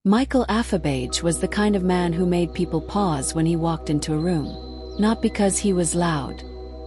Michael Affabage was the kind of man who made people pause when he walked into a room, not because he was loud,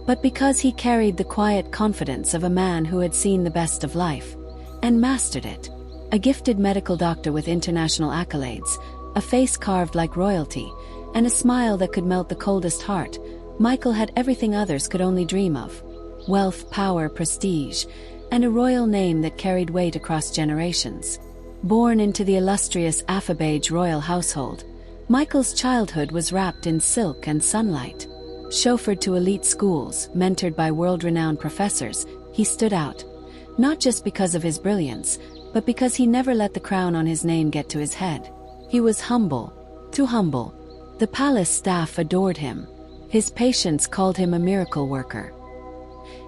but because he carried the quiet confidence of a man who had seen the best of life and mastered it. A gifted medical doctor with international accolades, a face carved like royalty, and a smile that could melt the coldest heart, Michael had everything others could only dream of: wealth, power, prestige, and a royal name that carried weight across generations. Born into the illustrious Affabage royal household, Michael's childhood was wrapped in silk and sunlight. Chauffeured to elite schools, mentored by world-renowned professors, he stood out, not just because of his brilliance, but because he never let the crown on his name get to his head. He was humble, too humble. The palace staff adored him. His patients called him a miracle worker.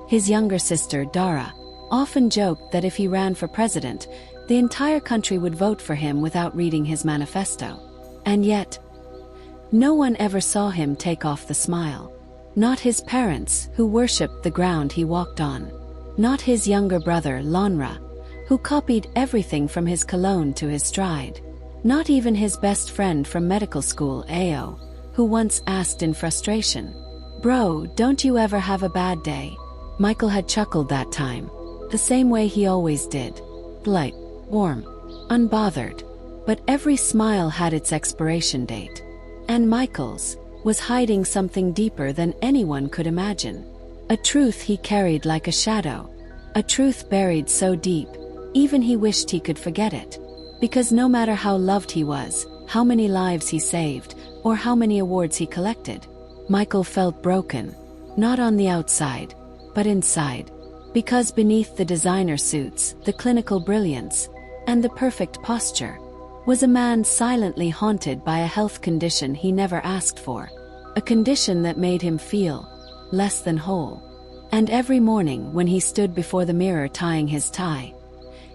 His younger sister, Dara, often joked that if he ran for president, the entire country would vote for him without reading his manifesto. And yet, no one ever saw him take off the smile. Not his parents, who worshipped the ground he walked on. Not his younger brother, Lonra, who copied everything from his cologne to his stride. Not even his best friend from medical school, Ao, who once asked in frustration, "Bro, don't you ever have a bad day?" Michael had chuckled that time, the same way he always did. Light, warm, unbothered. But every smile had its expiration date. And Michael's was hiding something deeper than anyone could imagine. A truth he carried like a shadow. A truth buried so deep, even he wished he could forget it. Because no matter how loved he was, how many lives he saved, or how many awards he collected, Michael felt broken. Not on the outside, but inside. Because beneath the designer suits, the clinical brilliance, and the perfect posture, was a man silently haunted by a health condition he never asked for. A condition that made him feel less than whole. And every morning when he stood before the mirror tying his tie,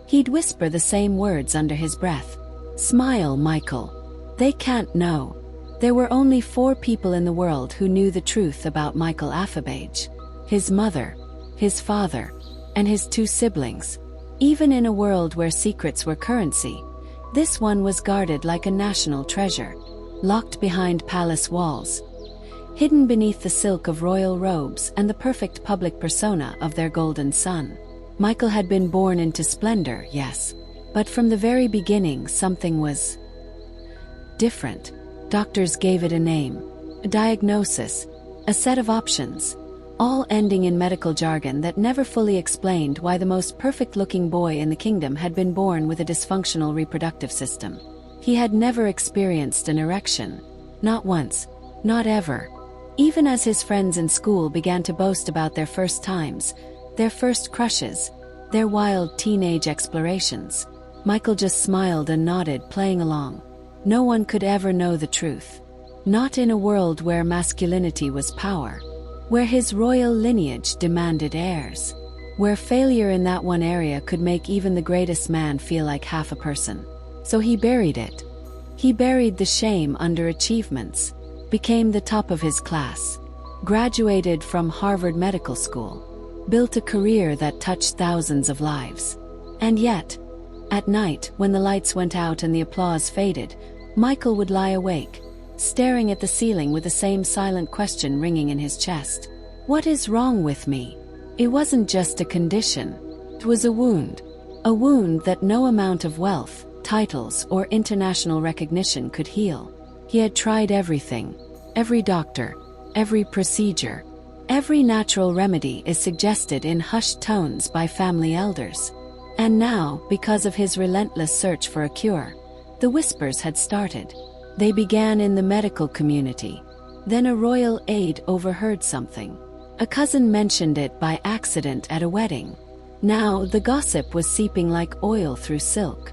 he'd whisper the same words under his breath. "Smile, Michael. They can't know." There were only 4 people in the world who knew the truth about Michael Affabage: his mother, his father, and his 2 siblings. Even in a world where secrets were currency, this one was guarded like a national treasure, locked behind palace walls, hidden beneath the silk of royal robes and the perfect public persona of their golden son. Michael had been born into splendor, yes, but from the very beginning something was different. Doctors gave it a name, a diagnosis, a set of options, all ending in medical jargon that never fully explained why the most perfect-looking boy in the kingdom had been born with a dysfunctional reproductive system. He had never experienced an erection. Not once. Not ever. Even as his friends in school began to boast about their first times, their first crushes, their wild teenage explorations, Michael just smiled and nodded, playing along. No one could ever know the truth. Not in a world where masculinity was power, where his royal lineage demanded heirs, where failure in that one area could make even the greatest man feel like half a person. So he buried it. He buried the shame under achievements, became the top of his class, graduated from Harvard Medical School, built a career that touched thousands of lives. And yet, at night, when the lights went out and the applause faded, Michael would lie awake, staring at the ceiling with the same silent question ringing in his chest. What is wrong with me? It wasn't just a condition. It was a wound. A wound that no amount of wealth, titles, or international recognition could heal. He had tried everything. Every doctor, every procedure, every natural remedy is suggested in hushed tones by family elders. And now, because of his relentless search for a cure, the whispers had started. They began in the medical community. Then a royal aide overheard something. A cousin mentioned it by accident at a wedding. Now the gossip was seeping like oil through silk.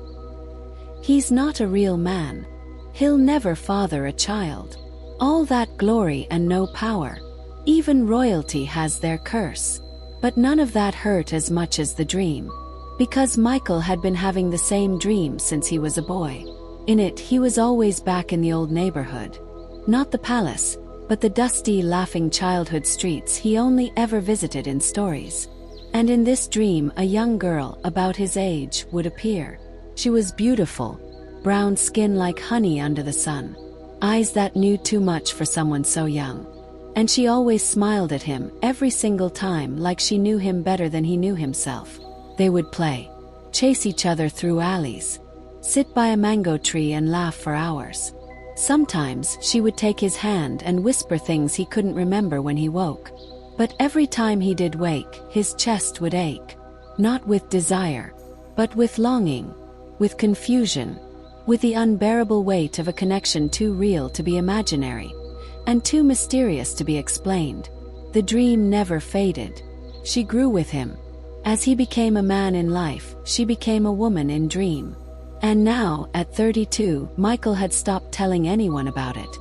He's not a real man. He'll never father a child. All that glory and no power. Even royalty has their curse. But none of that hurt as much as the dream. Because Michael had been having the same dream since he was a boy. In it, he was always back in the old neighborhood. Not the palace, but the dusty, laughing childhood streets he only ever visited in stories. And in this dream, a young girl, about his age, would appear. She was beautiful, brown skin like honey under the sun, eyes that knew too much for someone so young. And she always smiled at him every single time, like she knew him better than he knew himself. They would play, chase each other through alleys, sit by a mango tree and laugh for hours. Sometimes she would take his hand and whisper things he couldn't remember when he woke. But every time he did wake, his chest would ache. Not with desire, but with longing, with confusion, with the unbearable weight of a connection too real to be imaginary, and too mysterious to be explained. The dream never faded. She grew with him. As he became a man in life, she became a woman in dream. And now, at 32, Michael had stopped telling anyone about it.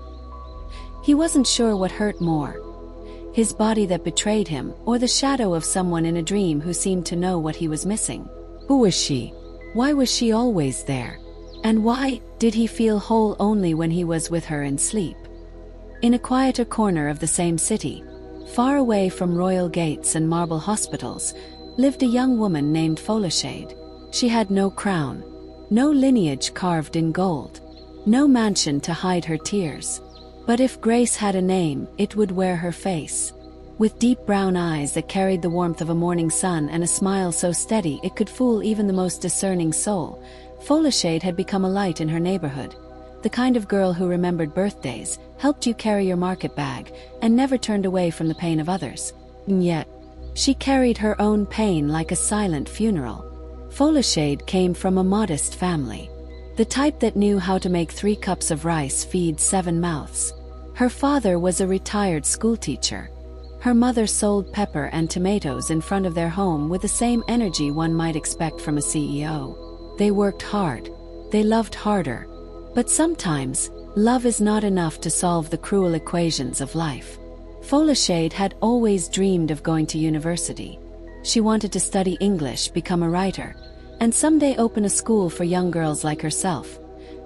He wasn't sure what hurt more, his body that betrayed him, or the shadow of someone in a dream who seemed to know what he was missing. Who was she? Why was she always there? And why did he feel whole only when he was with her in sleep? In a quieter corner of the same city, far away from royal gates and marble hospitals, lived a young woman named Folashade. She had no crown, no lineage carved in gold, no mansion to hide her tears. But if Grace had a name, it would wear her face. With deep brown eyes that carried the warmth of a morning sun and a smile so steady it could fool even the most discerning soul, Folashade had become a light in her neighborhood. The kind of girl who remembered birthdays, helped you carry your market bag, and never turned away from the pain of others. And yet, she carried her own pain like a silent funeral. Folashade came from a modest family, the type that knew how to make 3 cups of rice feed 7 mouths. Her father was a retired schoolteacher. Her mother sold pepper and tomatoes in front of their home with the same energy one might expect from a CEO. They worked hard. They loved harder. But sometimes, love is not enough to solve the cruel equations of life. Folashade had always dreamed of going to university. She wanted to study English, become a writer, and someday open a school for young girls like herself,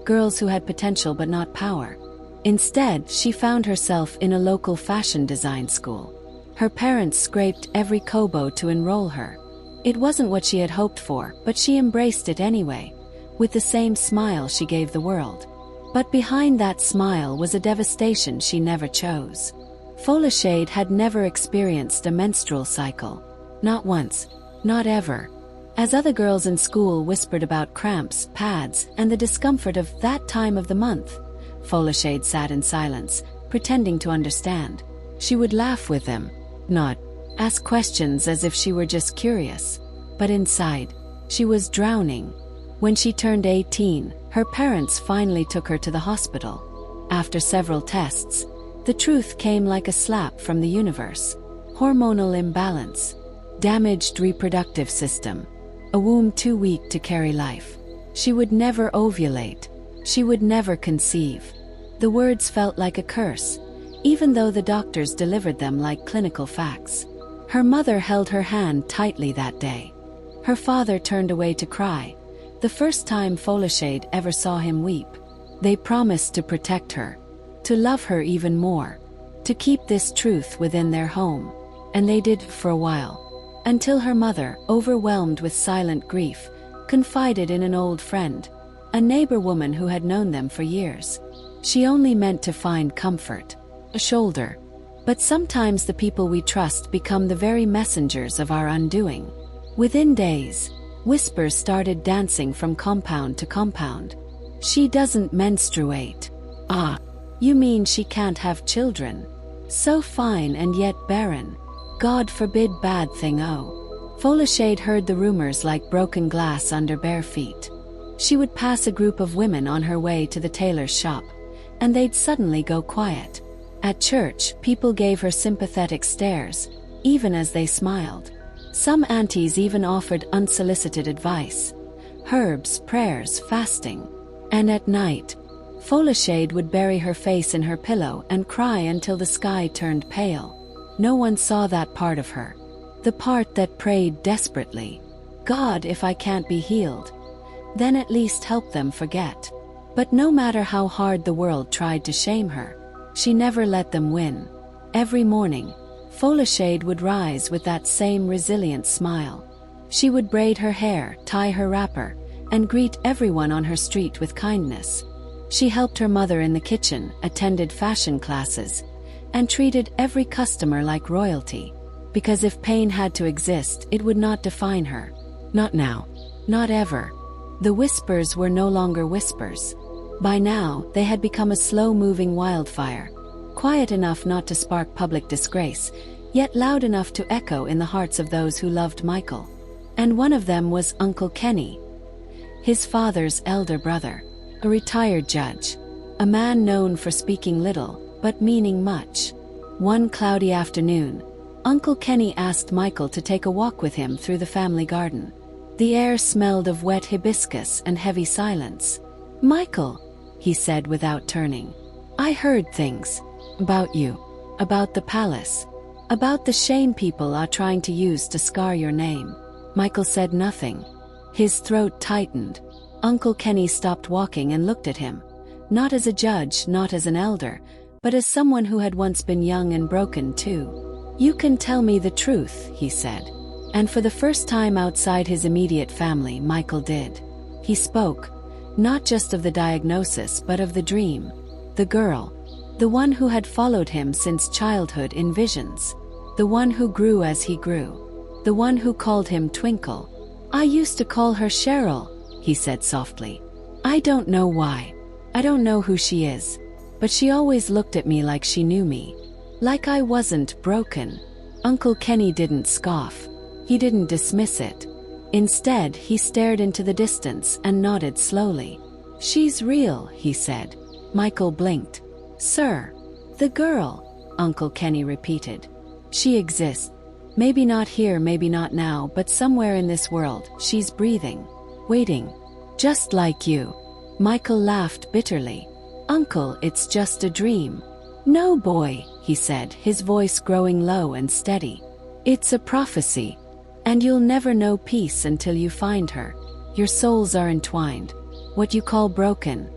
girls who had potential but not power. Instead, she found herself in a local fashion design school. Her parents scraped every kobo to enroll her. It wasn't what she had hoped for, but she embraced it anyway, with the same smile she gave the world. But behind that smile was a devastation she never chose. Folashade had never experienced a menstrual cycle. Not once, not ever. As other girls in school whispered about cramps, pads, and the discomfort of that time of the month, Folashade sat in silence, pretending to understand. She would laugh with them, nod, ask questions as if she were just curious. But inside, she was drowning. When she turned 18, her parents finally took her to the hospital. After several tests, the truth came like a slap from the universe. Hormonal imbalance, damaged reproductive system, a womb too weak to carry life. She would never ovulate. She would never conceive. The words felt like a curse, even though the doctors delivered them like clinical facts. Her mother held her hand tightly that day. Her father turned away to cry, the first time Folashade ever saw him weep. They promised to protect her, to love her even more, to keep this truth within their home. And they did for a while, until her mother, overwhelmed with silent grief, confided in an old friend, a neighbor woman who had known them for years. She only meant to find comfort, a shoulder. But sometimes the people we trust become the very messengers of our undoing. Within days, whispers started dancing from compound to compound. She doesn't menstruate. Ah, you mean she can't have children? So fine and yet barren. God forbid bad thing, oh. Folashade heard the rumors like broken glass under bare feet. She would pass a group of women on her way to the tailor's shop, and they'd suddenly go quiet. At church, people gave her sympathetic stares, even as they smiled. Some aunties even offered unsolicited advice. Herbs, prayers, fasting. And at night, Folashade would bury her face in her pillow and cry until the sky turned pale. No one saw that part of her. The part that prayed desperately. God, if I can't be healed, then at least help them forget. But no matter how hard the world tried to shame her, she never let them win. Every morning, Folashade would rise with that same resilient smile. She would braid her hair, tie her wrapper, and greet everyone on her street with kindness. She helped her mother in the kitchen, attended fashion classes, and treated every customer like royalty. Because if pain had to exist, it would not define her. Not now. Not ever. The whispers were no longer whispers. By now, they had become a slow-moving wildfire, quiet enough not to spark public disgrace, yet loud enough to echo in the hearts of those who loved Michael. And one of them was Uncle Kenny, his father's elder brother, a retired judge, a man known for speaking little, but meaning much. One cloudy afternoon, Uncle Kenny asked Michael to take a walk with him through the family garden. The air smelled of wet hibiscus and heavy silence. "Michael," he said without turning, "I heard things. About you. About the palace. About the shame people are trying to use to scar your name." Michael said nothing. His throat tightened. Uncle Kenny stopped walking and looked at him. Not as a judge, not as an elder, but as someone who had once been young and broken too. "You can tell me the truth," he said. And for the first time outside his immediate family, Michael did. He spoke, not just of the diagnosis but of the dream. The girl. The one who had followed him since childhood in visions. The one who grew as he grew. The one who called him Twinkle. "I used to call her Cheryl," he said softly. "I don't know why. I don't know who she is. But she always looked at me like she knew me. Like I wasn't broken." Uncle Kenny didn't scoff. He didn't dismiss it. Instead, he stared into the distance and nodded slowly. "She's real," he said. Michael blinked. "Sir." "The girl," Uncle Kenny repeated. "She exists. Maybe not here, maybe not now, but somewhere in this world, she's breathing. Waiting. Just like you." Michael laughed bitterly. "Uncle, it's just a dream." "No, boy," he said, his voice growing low and steady. "It's a prophecy. And you'll never know peace until you find her. Your souls are entwined. What you call broken,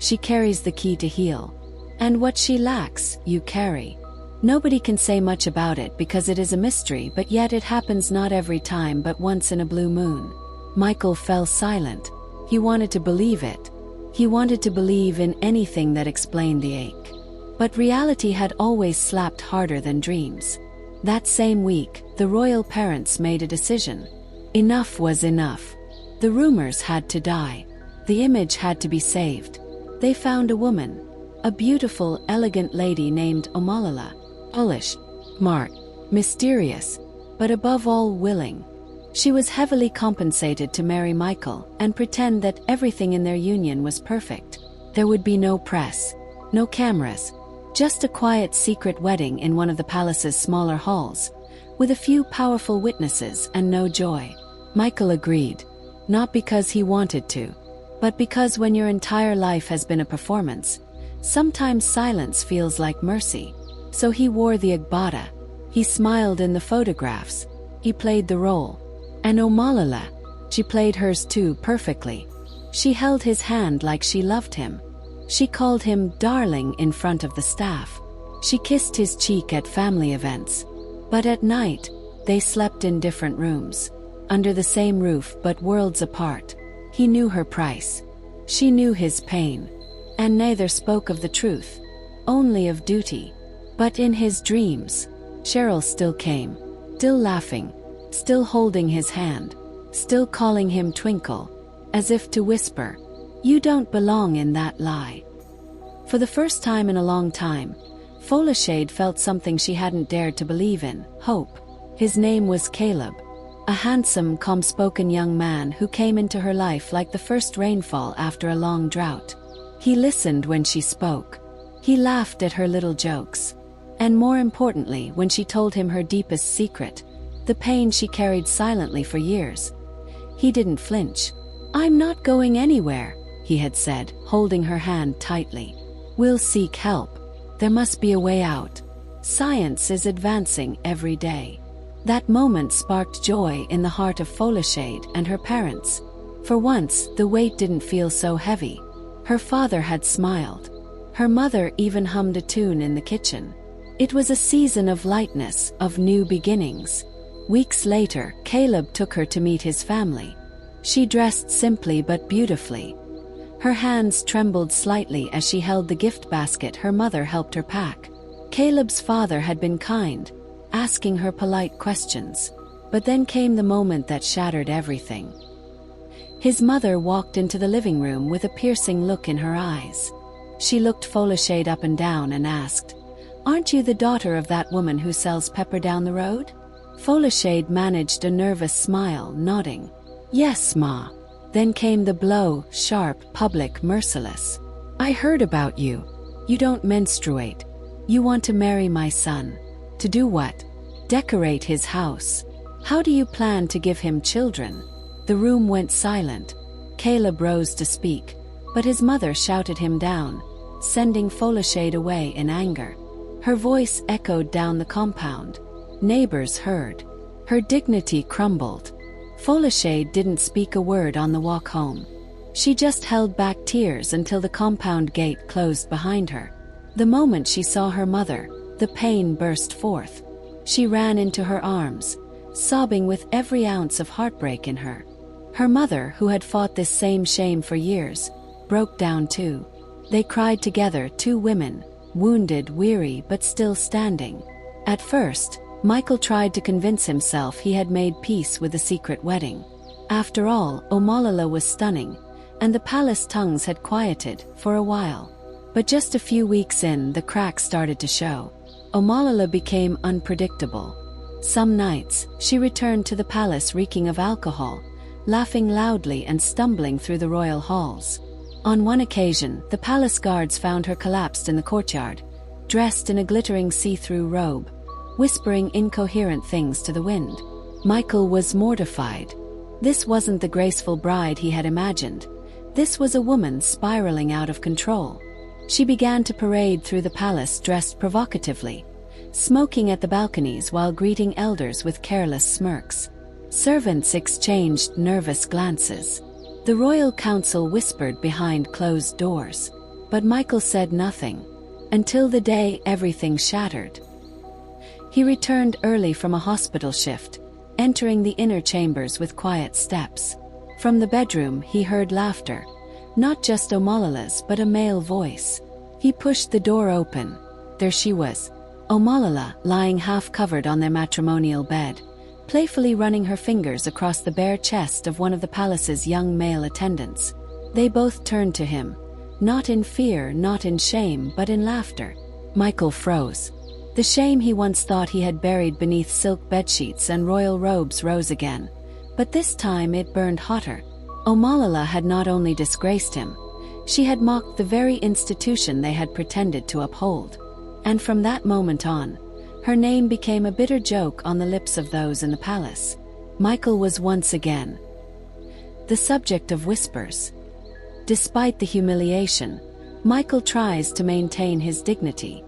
she carries the key to heal. And what she lacks, you carry. Nobody can say much about it because it is a mystery, but yet it happens not every time but once in a blue moon." Michael fell silent. He wanted to believe it. He wanted to believe in anything that explained the ache. But reality had always slapped harder than dreams. That same week, the royal parents made a decision. Enough was enough. The rumors had to die. The image had to be saved. They found a woman. A beautiful, elegant lady named Omalala. Polish, smart, mysterious, but above all willing. She was heavily compensated to marry Michael and pretend that everything in their union was perfect. There would be no press, no cameras, just a quiet secret wedding in one of the palace's smaller halls, with a few powerful witnesses and no joy. Michael agreed, not because he wanted to, but because when your entire life has been a performance, sometimes silence feels like mercy. So he wore the agbada. He smiled in the photographs. He played the role. And Omalala, she played hers too perfectly. She held his hand like she loved him. She called him darling in front of the staff. She kissed his cheek at family events. But at night, they slept in different rooms, under the same roof but worlds apart. He knew her price. She knew his pain. And neither spoke of the truth, only of duty. But in his dreams, Cheryl still came, still laughing, still holding his hand, still calling him Twinkle, as if to whisper, "You don't belong in that lie." For the first time in a long time, Folashade felt something she hadn't dared to believe in: hope. His name was Caleb, a handsome, calm-spoken young man who came into her life like the first rainfall after a long drought. He listened when she spoke. He laughed at her little jokes. And more importantly, when she told him her deepest secret, the pain she carried silently for years, he didn't flinch. "I'm not going anywhere," he had said, holding her hand tightly. "We'll seek help. There must be a way out. Science is advancing every day." That moment sparked joy in the heart of Folashade and her parents. For once, the weight didn't feel so heavy. Her father had smiled. Her mother even hummed a tune in the kitchen. It was a season of lightness, of new beginnings. Weeks later, Caleb took her to meet his family. She dressed simply but beautifully. Her hands trembled slightly as she held the gift basket her mother helped her pack. Caleb's father had been kind, asking her polite questions. But then came the moment that shattered everything. His mother walked into the living room with a piercing look in her eyes. She looked Folashade up and down and asked, "Aren't you the daughter of that woman who sells pepper down the road?" Folashade managed a nervous smile, nodding. "Yes, Ma." Then came the blow, sharp, public, merciless. "I heard about you. You don't menstruate. You want to marry my son. To do what? Decorate his house. How do you plan to give him children?" The room went silent. Caleb rose to speak, but his mother shouted him down, sending Folashade away in anger. Her voice echoed down the compound. Neighbors heard. Her dignity crumbled. Folashade didn't speak a word on the walk home. She just held back tears until the compound gate closed behind her. The moment she saw her mother, the pain burst forth. She ran into her arms, sobbing with every ounce of heartbreak in her. Her mother, who had fought this same shame for years, broke down too. They cried together, two women, wounded, weary, but still standing. At first, Michael tried to convince himself he had made peace with the secret wedding. After all, Omalala was stunning, and the palace tongues had quieted for a while. But just a few weeks in, the cracks started to show. Omalala became unpredictable. Some nights, she returned to the palace reeking of alcohol, laughing loudly and stumbling through the royal halls. On one occasion, the palace guards found her collapsed in the courtyard, dressed in a glittering see-through robe, whispering incoherent things to the wind. Michael was mortified. This wasn't the graceful bride he had imagined. This was a woman spiraling out of control. She began to parade through the palace dressed provocatively, smoking at the balconies while greeting elders with careless smirks. Servants exchanged nervous glances. The royal council whispered behind closed doors. But Michael said nothing, until the day everything shattered. He returned early from a hospital shift, entering the inner chambers with quiet steps. From the bedroom he heard laughter, not just Omalala's but a male voice. He pushed the door open. There she was, Omalala, lying half-covered on their matrimonial bed, playfully running her fingers across the bare chest of one of the palace's young male attendants. They both turned to him, not in fear, not in shame, but in laughter. Michael froze. The shame he once thought he had buried beneath silk bedsheets and royal robes rose again, but this time it burned hotter. Omalala had not only disgraced him, she had mocked the very institution they had pretended to uphold. And from that moment on, her name became a bitter joke on the lips of those in the palace. Michael was once again the subject of whispers. Despite the humiliation, Michael tries to maintain his dignity.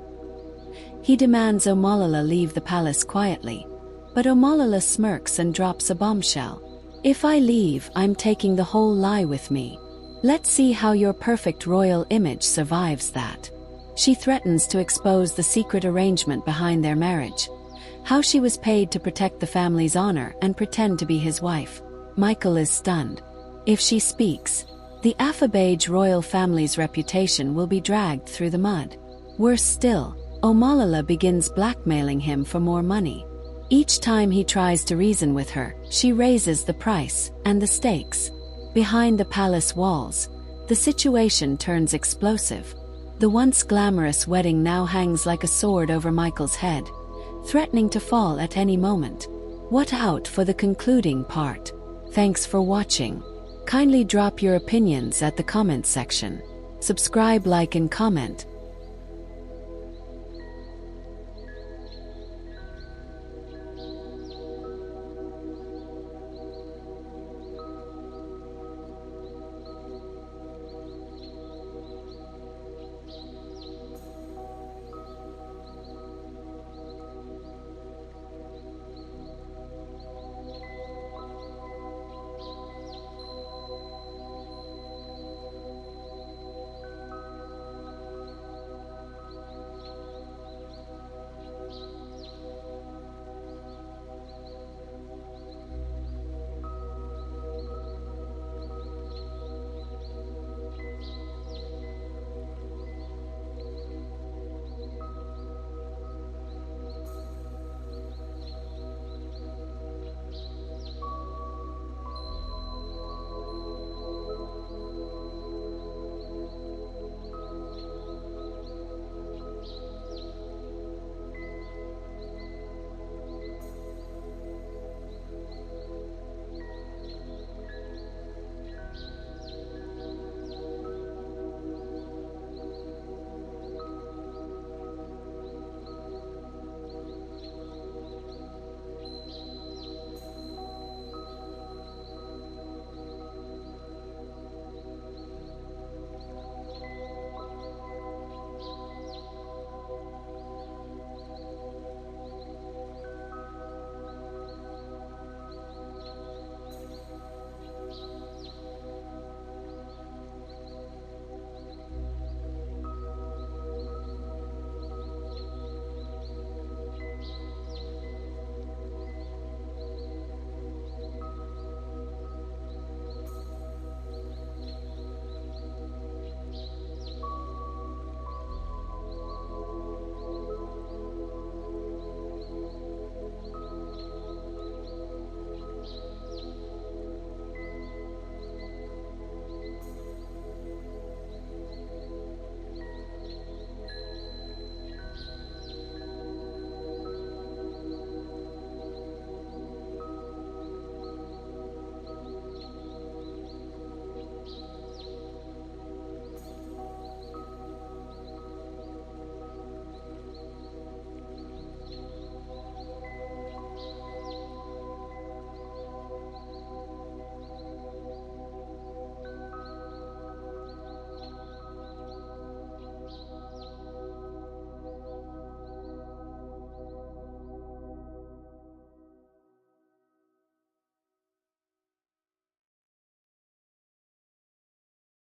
He demands Omalala leave the palace quietly, but Omalala smirks and drops a bombshell. "If I leave, I'm taking the whole lie with me. Let's see how your perfect royal image survives that." She threatens to expose the secret arrangement behind their marriage, how she was paid to protect the family's honor and pretend to be his wife. Michael is stunned. If she speaks, the Afabage royal family's reputation will be dragged through the mud. Worse still, Omalala begins blackmailing him for more money. Each time he tries to reason with her, she raises the price and the stakes. Behind the palace walls, the situation turns explosive. The once glamorous wedding now hangs like a sword over Michael's head, threatening to fall at any moment. Watch out for the concluding part. Thanks for watching. Kindly drop your opinions at the comment section. Subscribe, like and comment.